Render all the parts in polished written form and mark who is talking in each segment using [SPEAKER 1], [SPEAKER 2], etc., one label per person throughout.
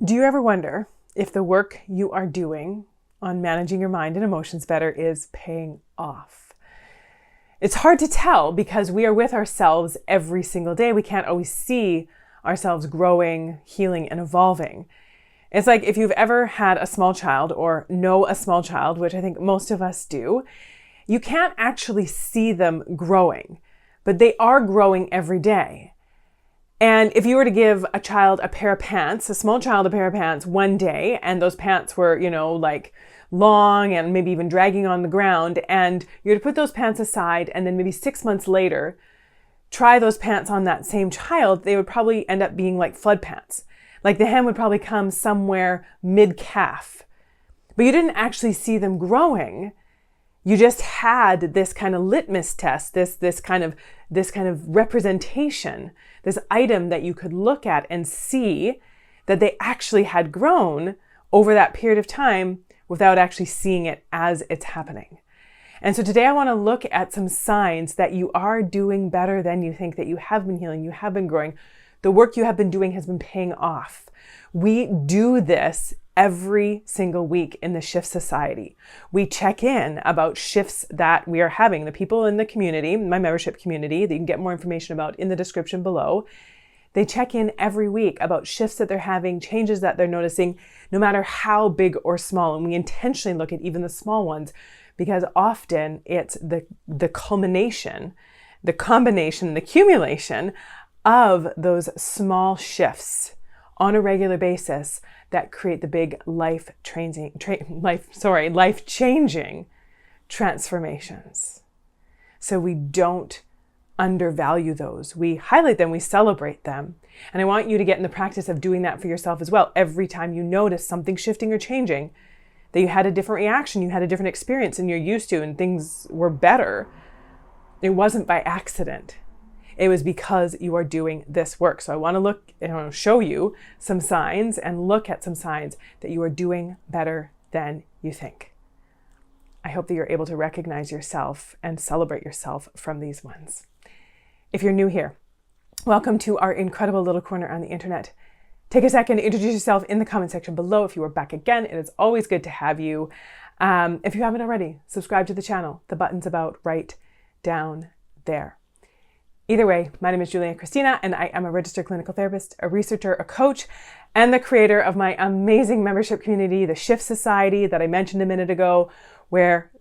[SPEAKER 1] Do you ever wonder if the work you are doing on managing your mind and emotions better is paying off? It's hard to tell because we are with ourselves every single day. We can't always see ourselves growing, healing, and evolving. It's like if you've ever had a small child or know a small child, which I think most of us do, you can't actually see them growing, but they are growing every day. And if you were to give a child a pair of pants, a small child a pair of pants one day, and those pants were, like long and maybe even dragging on the ground, and you were to put those pants aside and then maybe 6 months later, try those pants on that same child, they would probably end up being like flood pants. Like the hem would probably come somewhere mid-calf. But you didn't actually see them growing. You just had this kind of litmus test, this kind of representation, this item that you could look at and see that they actually had grown over that period of time without actually seeing it as it's happening. And so today I want to look at some signs that you are doing better than you think, that you have been healing, you have been growing. The work you have been doing has been paying off. We do this every single week in the Shift Society. We check in about shifts that we are having. The people in the community, my membership community, that you can get more information about in the description below, they check in every week about shifts that they're having, changes that they're noticing, no matter how big or small. And we intentionally look at even the small ones because often it's the culmination, the combination, the accumulation of those small shifts on a regular basis that create the big life-changing transformations. So we don't undervalue those. We highlight them, we celebrate them. And I want you to get in the practice of doing that for yourself as well. Every time you notice something shifting or changing, that you had a different reaction, you had a different experience than you're used to, and things were better, it wasn't by accident. It was because you are doing this work. So I want to show you some signs and look at some signs that you are doing better than you think. I hope that you're able to recognize yourself and celebrate yourself from these ones. If you're new here, welcome to our incredible little corner on the internet. Take a second to introduce yourself in the comment section below. If you are back again, it is always good to have you. If you haven't already, subscribe to the channel. The button's about right down there. Either way, my name is Kristina, and I am a registered clinical therapist, a researcher, a coach, and the creator of my amazing membership community, the Shift Society that I mentioned a minute ago, where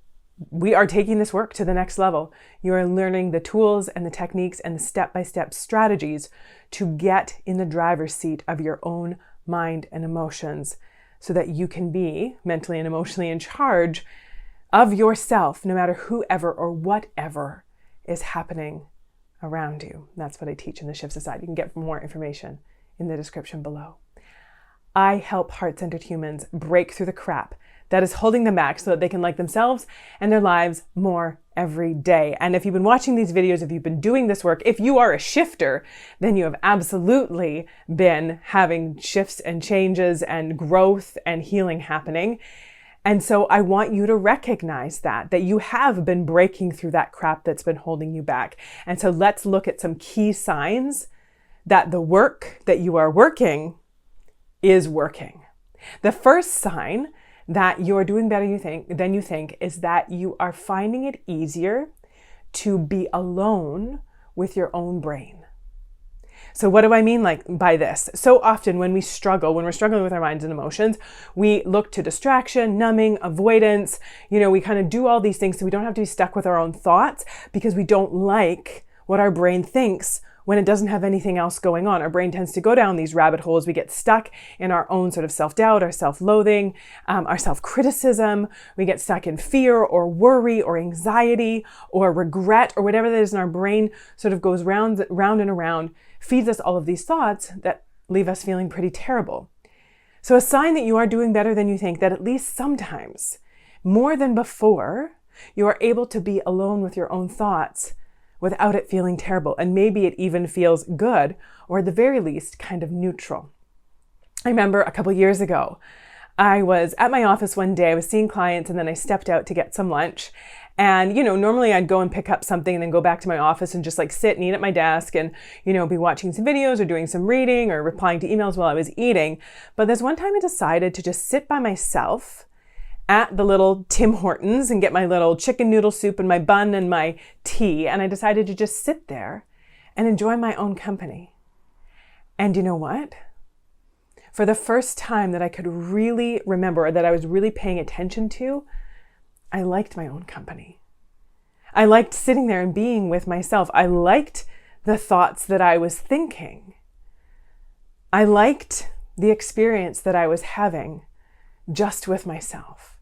[SPEAKER 1] we are taking this work to the next level. You are learning the tools and the techniques and the step-by-step strategies to get in the driver's seat of your own mind and emotions so that you can be mentally and emotionally in charge of yourself, no matter whoever or whatever is happening around you. That's what I teach in the Shift Society. You can get more information in the description below. I help heart-centered humans break through the crap that is holding them back so that they can like themselves and their lives more every day. And if you've been watching these videos, if you've been doing this work, if you are a shifter, then you have absolutely been having shifts and changes and growth and healing happening. And so I want you to recognize that you have been breaking through that crap that's been holding you back. And so let's look at some key signs that the work that you are working is working. The first sign that you're doing better than you think is that you are finding it easier to be alone with your own brain. So what do I mean by this? So often when we're struggling with our minds and emotions, we look to distraction, numbing, avoidance. We kind of do all these things so we don't have to be stuck with our own thoughts because we don't like what our brain thinks when it doesn't have anything else going on. Our brain tends to go down these rabbit holes. We get stuck in our own sort of self-doubt, our self-loathing, our self-criticism. We get stuck in fear or worry or anxiety or regret or whatever that is in our brain sort of goes round and around, feeds us all of these thoughts that leave us feeling pretty terrible. So a sign that you are doing better than you think, that at least sometimes, more than before, you are able to be alone with your own thoughts without it feeling terrible. And maybe it even feels good, or at the very least, kind of neutral. I remember a couple years ago, I was at my office one day, I was seeing clients, and then I stepped out to get some lunch. And, normally I'd go and pick up something and then go back to my office and just like sit and eat at my desk and, be watching some videos or doing some reading or replying to emails while I was eating. But there's one time I decided to just sit by myself at the little Tim Hortons and get my little chicken noodle soup and my bun and my tea. And I decided to just sit there and enjoy my own company. And you know what? For the first time that I could really remember, or that I was really paying attention to, I liked my own company. I liked sitting there and being with myself. I liked the thoughts that I was thinking. I liked the experience that I was having just with myself.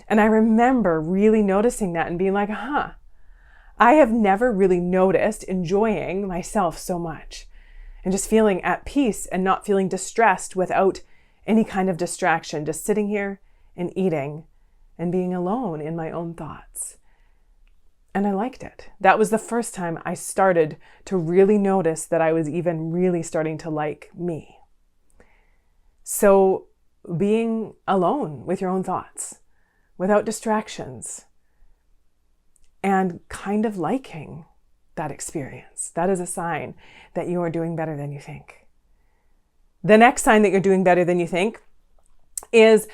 [SPEAKER 1] And I remember really noticing that and being like, I have never really noticed enjoying myself so much and just feeling at peace and not feeling distressed without any kind of distraction, just sitting here and eating and being alone in my own thoughts. And I liked it. That was the first time I started to really notice that I was even really starting to like me. So being alone with your own thoughts, without distractions, and kind of liking that experience, that is a sign that you are doing better than you think. The next sign that you're doing better than you think is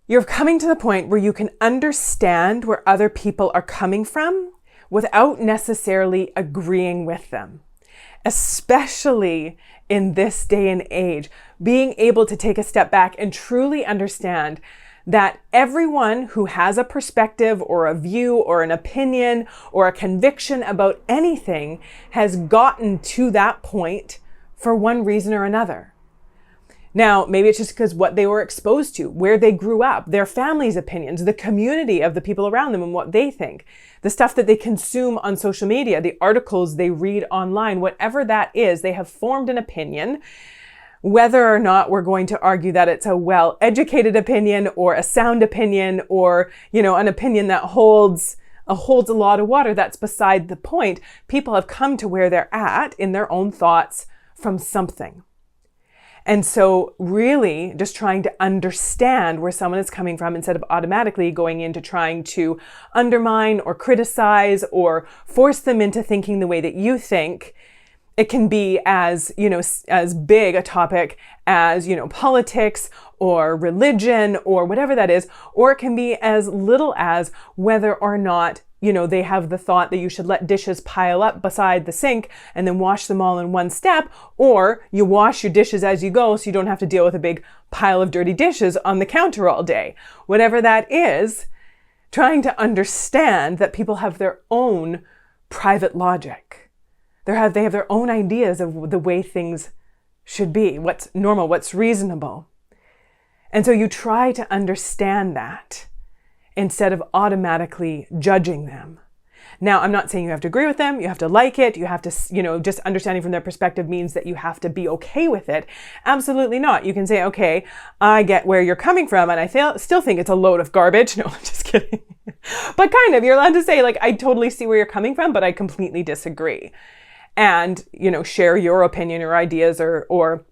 [SPEAKER 1] you're coming to the point where you can understand where other people are coming from without necessarily agreeing with them. Especially in this day and age, being able to take a step back and truly understand that everyone who has a perspective or a view or an opinion or a conviction about anything has gotten to that point for one reason or another. Now, maybe it's just because what they were exposed to, where they grew up, their family's opinions, the community of the people around them and what they think, the stuff that they consume on social media, the articles they read online, whatever that is, they have formed an opinion. Whether or not we're going to argue that it's a well-educated opinion or a sound opinion or, an opinion that holds a lot of water, that's beside the point. People have come to where they're at in their own thoughts from something. And so really just trying to understand where someone is coming from instead of automatically going into trying to undermine or criticize or force them into thinking the way that you think. It can be as big a topic as, politics or religion or whatever that is, or it can be as little as whether or not, they have the thought that you should let dishes pile up beside the sink and then wash them all in one step, or you wash your dishes as you go so you don't have to deal with a big pile of dirty dishes on the counter all day. Whatever that is, trying to understand that people have their own private logic. They have their own ideas of the way things should be, what's normal, what's reasonable. And so you try to understand that instead of automatically judging them. Now, I'm not saying you have to agree with them, you have to like it, you have to, just understanding from their perspective means that you have to be okay with it. Absolutely not. You can say, okay, I get where you're coming from and I still think it's a load of garbage. No, I'm just kidding. But kind of, you're allowed to say, I totally see where you're coming from, but I completely disagree. And, share your opinion or ideas or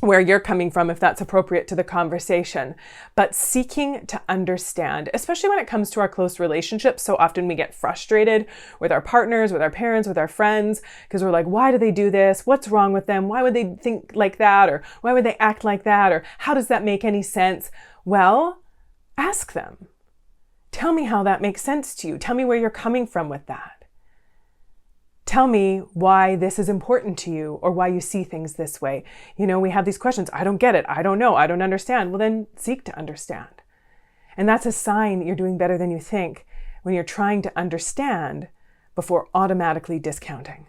[SPEAKER 1] where you're coming from if that's appropriate to the conversation. But seeking to understand, especially when it comes to our close relationships, so often we get frustrated with our partners, with our parents, with our friends, because we're like, why do they do this? What's wrong with them? Why would they think like that? Or why would they act like that? Or how does that make any sense? Well, ask them. Tell me how that makes sense to you. Tell me where you're coming from with that. Tell me why this is important to you or why you see things this way. We have these questions. I don't get it. I don't know. I don't understand. Well, then seek to understand. And that's a sign you're doing better than you think when you're trying to understand before automatically discounting.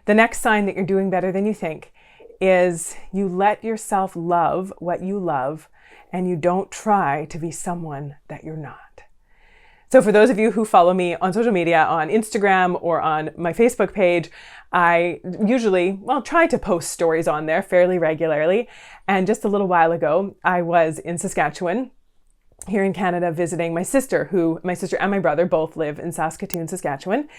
[SPEAKER 1] The next sign that you're doing better than you think is you let yourself love what you love and you don't try to be someone that you're not. So for those of you who follow me on social media, on Instagram or on my Facebook page, I usually, try to post stories on there fairly regularly. And just a little while ago, I was in Saskatchewan, here in Canada, visiting my sister and my brother both live in Saskatoon, Saskatchewan.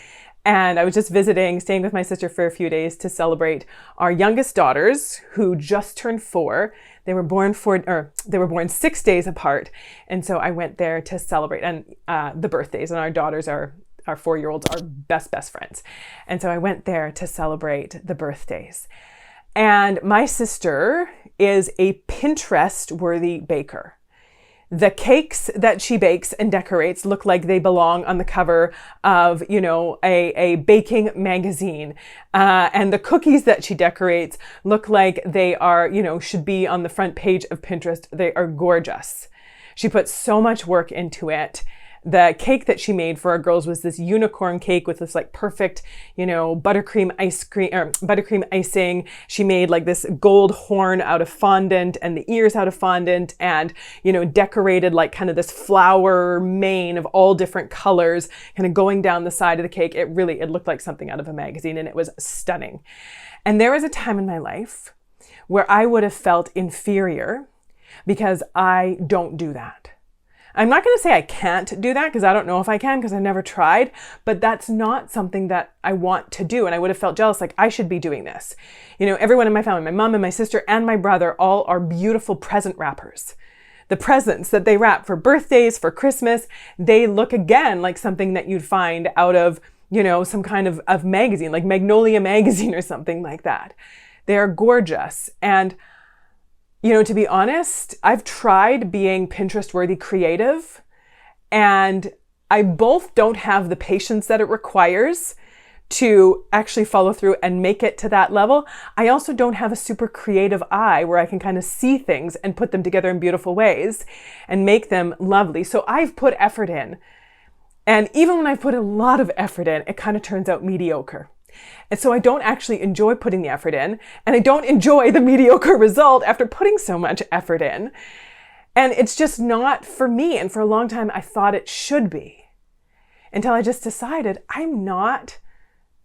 [SPEAKER 1] And I was just staying with my sister for a few days to celebrate our youngest daughters who just turned 4. They were born 6 days apart. And so I went there to celebrate the birthdays, and our daughters our 4-year-olds are best friends. And so I went there to celebrate the birthdays. And my sister is a Pinterest-worthy baker. The cakes that she bakes and decorates look like they belong on the cover of, a baking magazine. And the cookies that she decorates look like they are, should be on the front page of Pinterest. They are gorgeous. She puts so much work into it. The cake that she made for our girls was this unicorn cake with this like perfect, buttercream icing. She made like this gold horn out of fondant and the ears out of fondant, and, decorated like kind of this flower mane of all different colors kind of going down the side of the cake. It looked like something out of a magazine, and it was stunning. And there was a time in my life where I would have felt inferior because I don't do that. I'm not going to say I can't do that because I don't know if I can because I've never tried, but that's not something that I want to do. And I would have felt jealous, like I should be doing this. Everyone in my family, my mom and my sister and my brother, all are beautiful present wrappers. The presents that they wrap for birthdays, for Christmas, they look again like something that you'd find out of, some kind of magazine, like Magnolia magazine or something like that. They are gorgeous. And to be honest, I've tried being Pinterest-worthy creative, and I both don't have the patience that it requires to actually follow through and make it to that level. I also don't have a super creative eye where I can kind of see things and put them together in beautiful ways and make them lovely. So I've put effort in. And even when I put a lot of effort in, it kind of turns out mediocre. And so I don't actually enjoy putting the effort in, and I don't enjoy the mediocre result after putting so much effort in. And it's just not for me. And for a long time, I thought it should be, until I just decided I'm not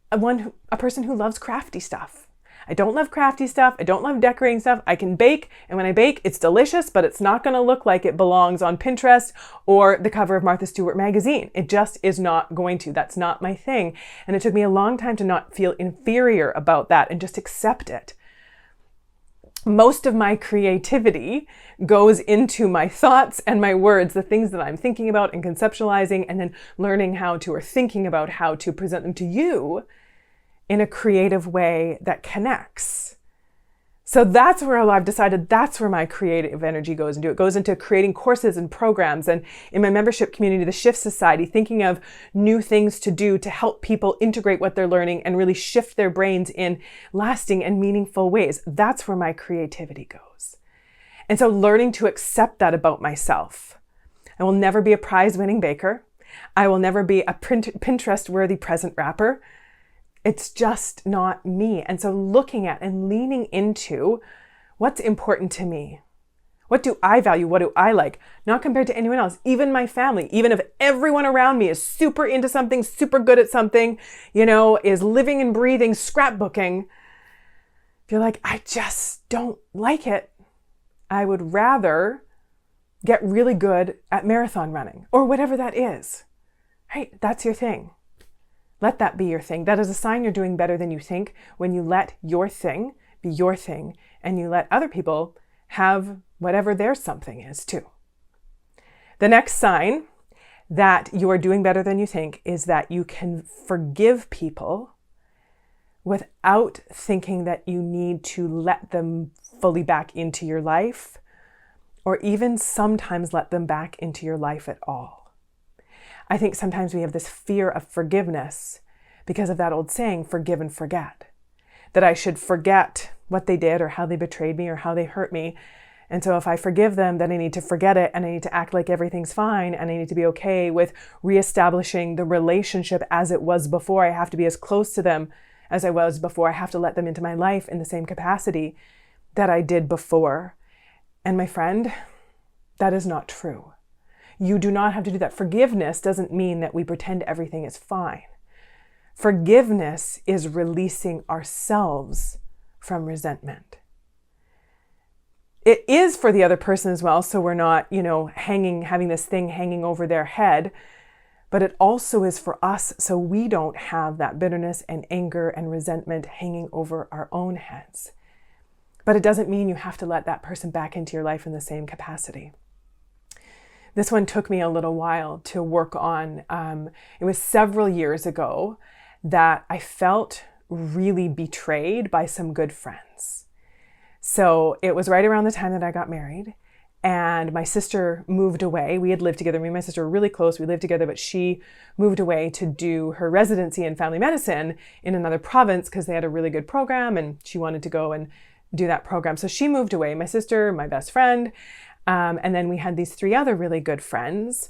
[SPEAKER 1] a person who loves crafty stuff. I don't love crafty stuff. I don't love decorating stuff. I can bake, and when I bake, it's delicious, but it's not going to look like it belongs on Pinterest or the cover of Martha Stewart magazine. It just is not going to. That's not my thing. And it took me a long time to not feel inferior about that and just accept it. Most of my creativity goes into my thoughts and my words, the things that I'm thinking about and conceptualizing, and then learning thinking about how to present them to you in a creative way that connects. So that's where I've decided that's where my creative energy goes into. It goes into creating courses and programs, and in my membership community, the Shift Society, thinking of new things to do to help people integrate what they're learning and really shift their brains in lasting and meaningful ways. That's where my creativity goes. And so learning to accept that about myself. I will never be a prize-winning baker. I will never be a Pinterest-worthy present wrapper. It's just not me. And so looking at and leaning into what's important to me. What do I value? What do I like? Not compared to anyone else, even my family. Even if everyone around me is super into something, super good at something, is living and breathing scrapbooking. If you're like, I just don't like it, I would rather get really good at marathon running or whatever that is. Right? That's your thing. Let that be your thing. That is a sign you're doing better than you think when you let your thing be your thing and you let other people have whatever their something is too. The next sign that you are doing better than you think is that you can forgive people without thinking that you need to let them fully back into your life, or even sometimes let them back into your life at all. I think sometimes we have this fear of forgiveness because of that old saying, forgive and forget. That I should forget what they did or how they betrayed me or how they hurt me. And so if I forgive them, then I need to forget it and I need to act like everything's fine and I need to be okay with reestablishing the relationship as it was before. I have to be as close to them as I was before. I have to let them into my life in the same capacity that I did before. And my friend, that is not true. You do not have to do that. Forgiveness doesn't mean that we pretend everything is fine. Forgiveness is releasing ourselves from resentment. It is for the other person as well, so we're not, having this thing hanging over their head. but it also is for us so we don't have that bitterness and anger and resentment hanging over our own heads. But it doesn't mean you have to let that person back into your life in the same capacity. This one took me a little while to work on. It was several years ago that I felt really betrayed by some good friends. So it was right around the time that I got married, and my sister moved away. We had lived together. Me and my sister were really close. We lived together, but she moved away to do her residency in family medicine in another province because they had a really good program and she wanted to go and do that program. So she moved away, my sister, my best friend. And then we had these 3 other really good friends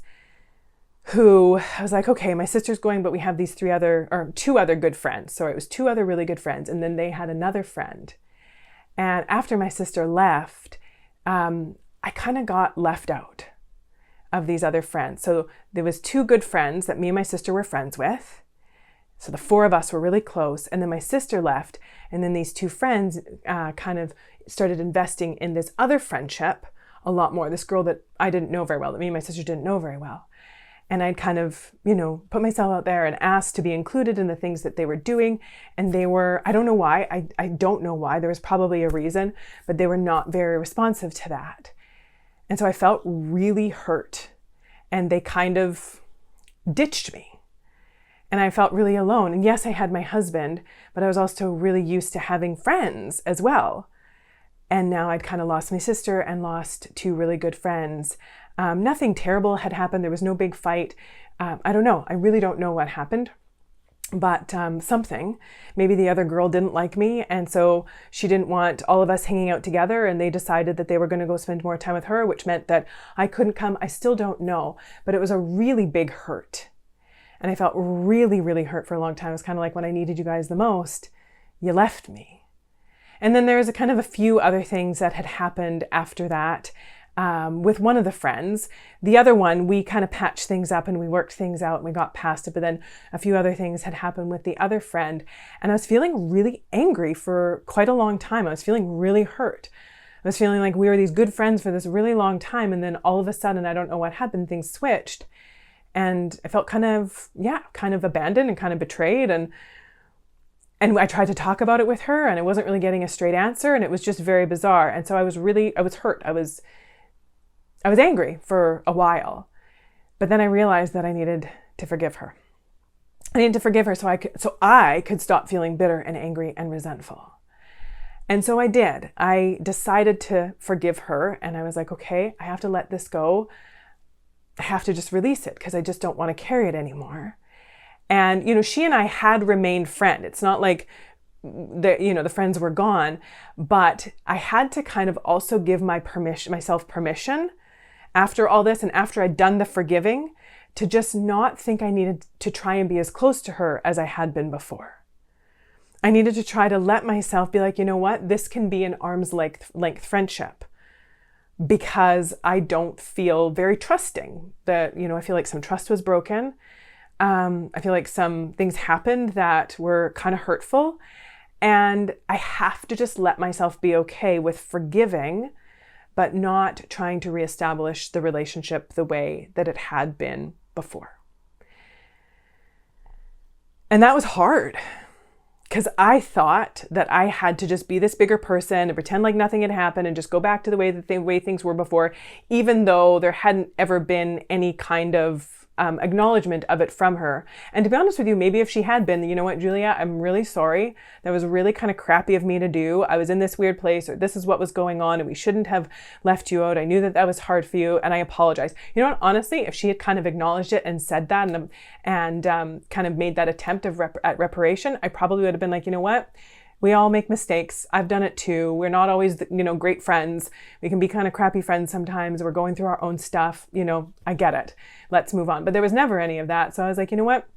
[SPEAKER 1] who I was like, okay, my sister's going, but we have these 2 other good friends. So it was 2 other really good friends. And then they had another friend. And after my sister left, I kind of got left out of these other friends. So there was 2 good friends that me and my sister were friends with. So the 4 of us were really close. And then my sister left. And then these 2 friends kind of started investing in this other friendship a lot more. This girl that I didn't know very well, that me and my sister didn't know very well. And I'd kind of, put myself out there and asked to be included in the things that they were doing. And they were, I don't know why, I don't know why, there was probably a reason, but they were not very responsive to that. And so I felt really hurt, and they kind of ditched me. And I felt really alone. And yes, I had my husband, but I was also really used to having friends as well. And now I'd kind of lost my sister and lost 2 really good friends. Nothing terrible had happened. There was no big fight. I don't know. I really don't know what happened. But something, maybe the other girl didn't like me, and so she didn't want all of us hanging out together, and they decided that they were going to go spend more time with her, which meant that I couldn't come. I still don't know, but it was a really big hurt. And I felt really, really hurt for a long time. It was kind of like when I needed you guys the most, you left me. And then there was a kind of a few other things that had happened after that. With one of the friends. The other one, we kind of patched things up and we worked things out and we got past it. But then a few other things had happened with the other friend. And I was feeling really angry for quite a long time. I was feeling really hurt. I was feeling like we were these good friends for this really long time. And then all of a sudden, I don't know what happened, things switched. And I felt kind of abandoned and kind of betrayed. And I tried to talk about it with her and I wasn't really getting a straight answer. And it was just very bizarre. And so I was hurt. I was angry for a while, but then I realized that I needed to forgive her. I needed to forgive her so I could stop feeling bitter and angry and resentful. And so I did. I decided to forgive her, and I was like, okay, I have to let this go. I have to just release it because I just don't want to carry it anymore. And, she and I had remained friends. It's not like the friends were gone, but I had to kind of also give myself permission after all this and after I'd done the forgiving to just not think I needed to try and be as close to her as I had been before. I needed to try to let myself be like, you know what, this can be an arm's length friendship because I don't feel very trusting. That, I feel like some trust was broken. I feel like some things happened that were kind of hurtful. And I have to just let myself be okay with forgiving, but not trying to reestablish the relationship the way that it had been before. And that was hard because I thought that I had to just be this bigger person and pretend like nothing had happened and just go back to the way things were before, even though there hadn't ever been any kind of acknowledgement of it from her. And to be honest with you, maybe if she had been, you know what, Julia, I'm really sorry. That was really kind of crappy of me to do. I was in this weird place, or this is what was going on, and we shouldn't have left you out. I knew that was hard for you, and I apologize. You know what, honestly, if she had kind of acknowledged it and said that and kind of made that attempt at reparation, I probably would have been like, you know what? We all make mistakes. I've done it too. We're not always, great friends. We can be kind of crappy friends sometimes. We're going through our own stuff. I get it. Let's move on. But there was never any of that. So I was like, you know what?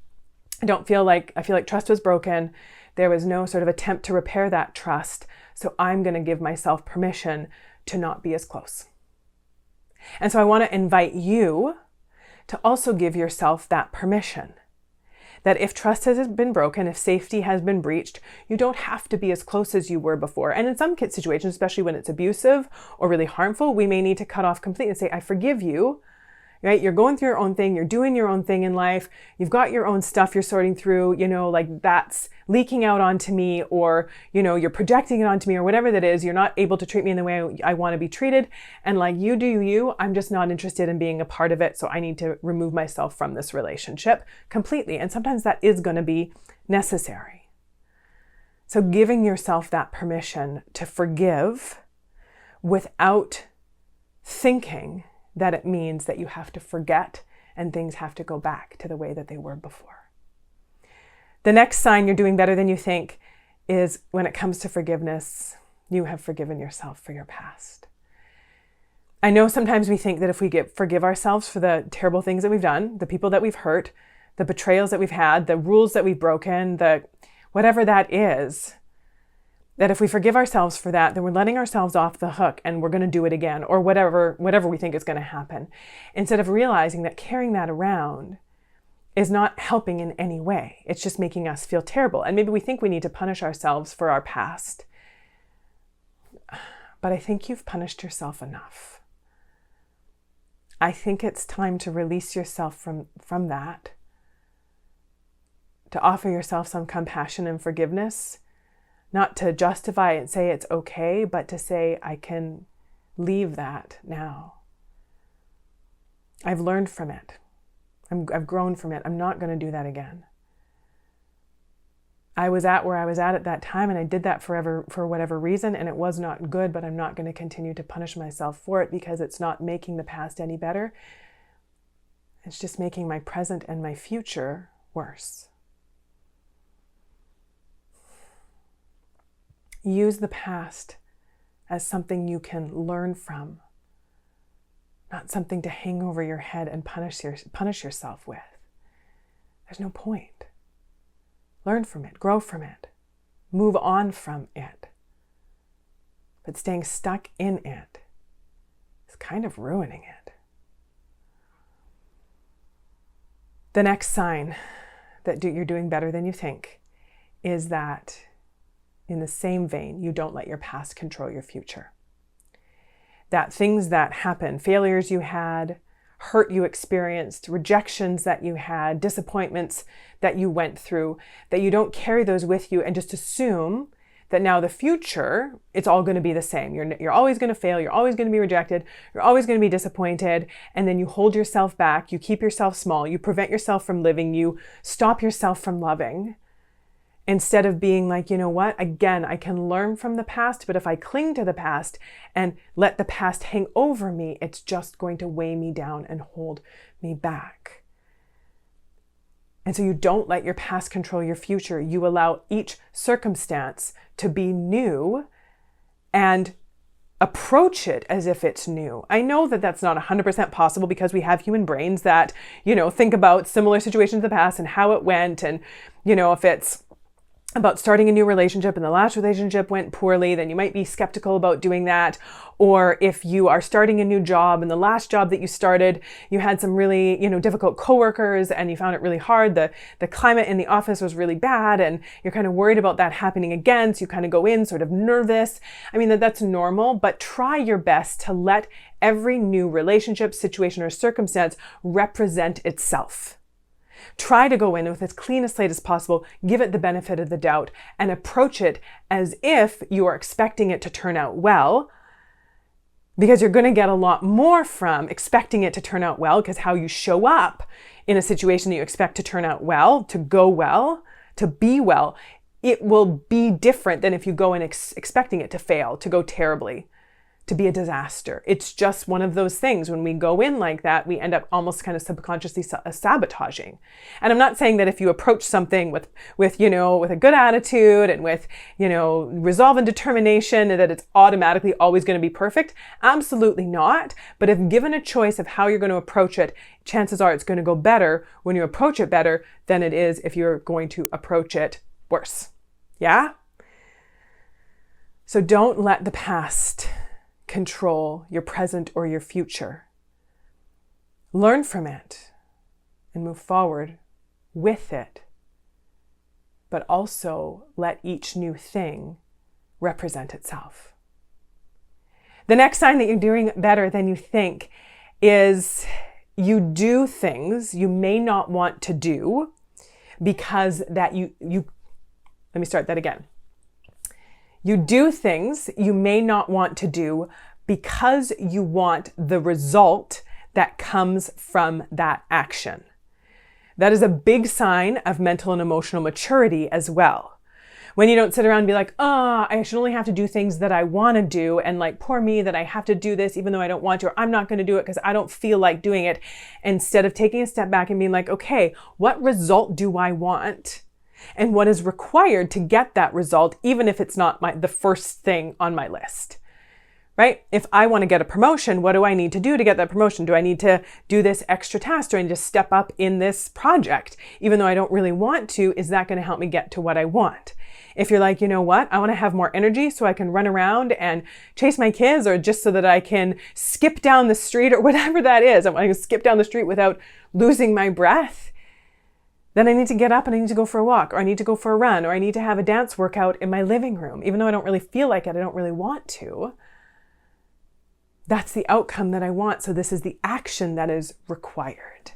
[SPEAKER 1] I feel like trust was broken. There was no sort of attempt to repair that trust. So I'm going to give myself permission to not be as close. And so I want to invite you to also give yourself that permission. That if trust has been broken, if safety has been breached, you don't have to be as close as you were before. And in some situations, especially when it's abusive or really harmful, we may need to cut off completely and say, I forgive you. right? You're going through your own thing. You're doing your own thing in life. You've got your own stuff you're sorting through, like that's leaking out onto me, or, you're projecting it onto me, or whatever that is. You're not able to treat me in the way I want to be treated. And like, you do you, I'm just not interested in being a part of it. So I need to remove myself from this relationship completely. And sometimes that is going to be necessary. So giving yourself that permission to forgive without thinking that it means that you have to forget and things have to go back to the way that they were before. The next sign you're doing better than you think is when it comes to forgiveness, you have forgiven yourself for your past. I know sometimes we think that if we forgive ourselves for the terrible things that we've done, the people that we've hurt, the betrayals that we've had, the rules that we've broken, whatever that is, that if we forgive ourselves for that, then we're letting ourselves off the hook and we're going to do it again, or whatever we think is going to happen. Instead of realizing that carrying that around is not helping in any way. It's just making us feel terrible. And maybe we think we need to punish ourselves for our past. But I think you've punished yourself enough. I think it's time to release yourself from that, to offer yourself some compassion and forgiveness, not to justify it and say it's okay, but to say, I can leave that now. I've learned from it. I've grown from it. I'm not going to do that again. I was at where I was at that time, and I did that forever for whatever reason, and it was not good, but I'm not going to continue to punish myself for it because it's not making the past any better. It's just making my present and my future worse. Use the past as something you can learn from, not something to hang over your head and punish yourself with. There's no point. Learn from it, grow from it, move on from it. But staying stuck in it is kind of ruining it. The next sign that you're doing better than you think is that, in the same vein, you don't let your past control your future. That things that happen, failures you had, hurt you experienced, rejections that you had, disappointments that you went through, that you don't carry those with you and just assume that now the future, it's all going to be the same. You're always going to fail. You're always going to be rejected. You're always going to be disappointed. And then you hold yourself back. You keep yourself small. You prevent yourself from living. You stop yourself from loving. Instead of being like, you know what, again, I can learn from the past, but if I cling to the past and let the past hang over me, it's just going to weigh me down and hold me back. And so you don't let your past control your future. You allow each circumstance to be new and approach it as if it's new. I know that that's not 100% possible because we have human brains that, think about similar situations in the past and how it went. And, if it's about starting a new relationship and the last relationship went poorly, then you might be skeptical about doing that. Or if you are starting a new job and the last job that you started, you had some really, difficult coworkers and you found it really hard. The climate in the office was really bad and you're kind of worried about that happening again. So you kind of go in sort of nervous. I mean, that's normal, but try your best to let every new relationship, situation, or circumstance represent itself. Try to go in with as clean a slate as possible, give it the benefit of the doubt, and approach it as if you are expecting it to turn out well, because you're going to get a lot more from expecting it to turn out well, because how you show up in a situation that you expect to turn out well, to go well, to be well, it will be different than if you go in expecting it to fail, to go terribly, to be a disaster. It's just one of those things. When we go in like that, we end up almost kind of subconsciously sabotaging. And I'm not saying that if you approach something with a good attitude and with, resolve and determination, that it's automatically always going to be perfect. Absolutely not. But if given a choice of how you're going to approach it, chances are it's going to go better when you approach it better than it is if you're going to approach it worse. Yeah? So don't let the past control your present or your future. Learn from it and move forward with it, but also let each new thing represent itself. The next sign that you're doing better than you think is you do things you may not want to do because that you let me start that again. You do things you may not want to do because you want the result that comes from that action. That is a big sign of mental and emotional maturity as well. When you don't sit around and be like, I should only have to do things that I want to do, and like, poor me that I have to do this even though I don't want to, or I'm not going to do it because I don't feel like doing it. Instead of taking a step back and being like, okay, what result do I want? And what is required to get that result, even if it's not the first thing on my list, right? If I want to get a promotion, what do I need to do to get that promotion? Do I need to do this extra task? Do I need to step up in this project? Even though I don't really want to, is that going to help me get to what I want? If you're like, you know what, I want to have more energy so I can run around and chase my kids, or just so that I can skip down the street, or whatever that is, I want to skip down the street without losing my breath, then I need to get up and I need to go for a walk, or I need to go for a run, or I need to have a dance workout in my living room. Even though I don't really feel like it, I don't really want to. That's the outcome that I want. So this is the action that is required.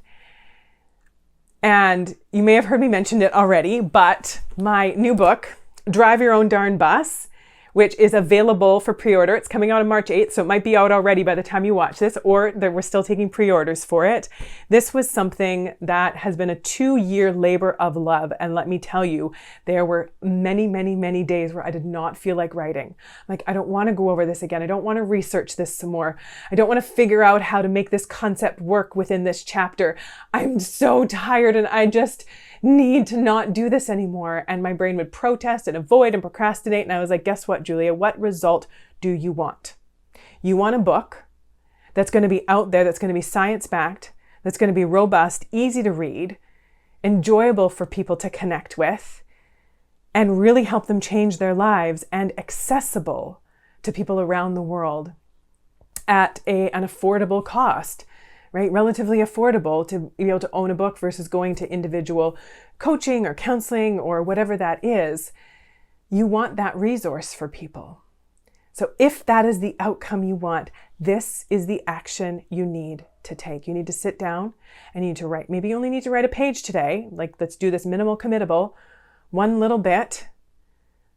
[SPEAKER 1] And you may have heard me mention it already, but my new book, Drive Your Own Darn Bus, which is available for pre-order. It's coming out on March 8th, so it might be out already by the time you watch this, or we're still taking pre-orders for it. This was something that has been a 2-year labor of love. And let me tell you, there were many, many, many days where I did not feel like writing. Like, I don't want to go over this again. I don't want to research this some more. I don't want to figure out how to make this concept work within this chapter. I'm so tired and I just need to not do this anymore. And my brain would protest and avoid and procrastinate. And I was like, guess what, Julia? What result do you want? You want a book that's going to be out there, that's going to be science-backed, that's going to be robust, easy to read, enjoyable for people to connect with, and really help them change their lives, and accessible to people around the world at an affordable cost. Right? Relatively affordable to be able to own a book versus going to individual coaching or counseling or whatever that is. You want that resource for people. So if that is the outcome you want, this is the action you need to take. You need to sit down and you need to write. Maybe you only need to write a page today. Like, let's do this minimal committable, one little bit.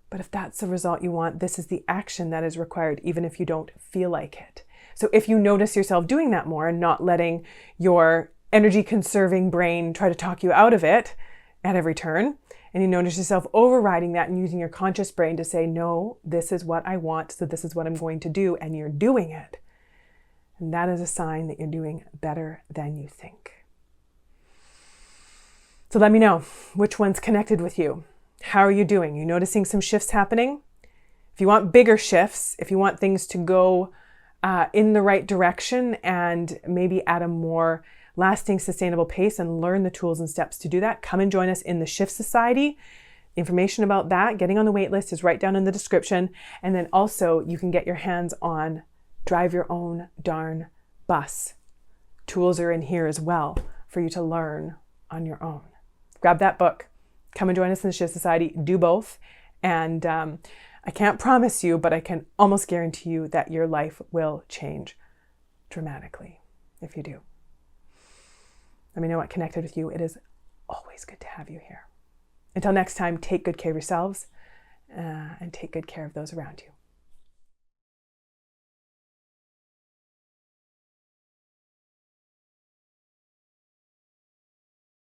[SPEAKER 1] But if that's the result you want, this is the action that is required, even if you don't feel like it. So if you notice yourself doing that more and not letting your energy conserving brain try to talk you out of it at every turn, and you notice yourself overriding that and using your conscious brain to say, no, this is what I want, so this is what I'm going to do, and you're doing it, and that is a sign that you're doing better than you think. So let me know which one's connected with you. How are you doing? You noticing some shifts happening? If you want bigger shifts, if you want things to go in the right direction and maybe at a more lasting, sustainable pace, and learn the tools and steps to do that, come and join us in the Shift Society. Information about that, getting on the wait list, is right down in the description. And then also you can get your hands on Drive Your Own Darn Bus. Tools are in here as well for you to learn on your own. Grab that book. Come and join us in the Shift Society. Do both. And I can't promise you, but I can almost guarantee you that your life will change dramatically if you do. Let me know what connected with you. It is always good to have you here. Until next time, take good care of yourselves and take good care of those around you.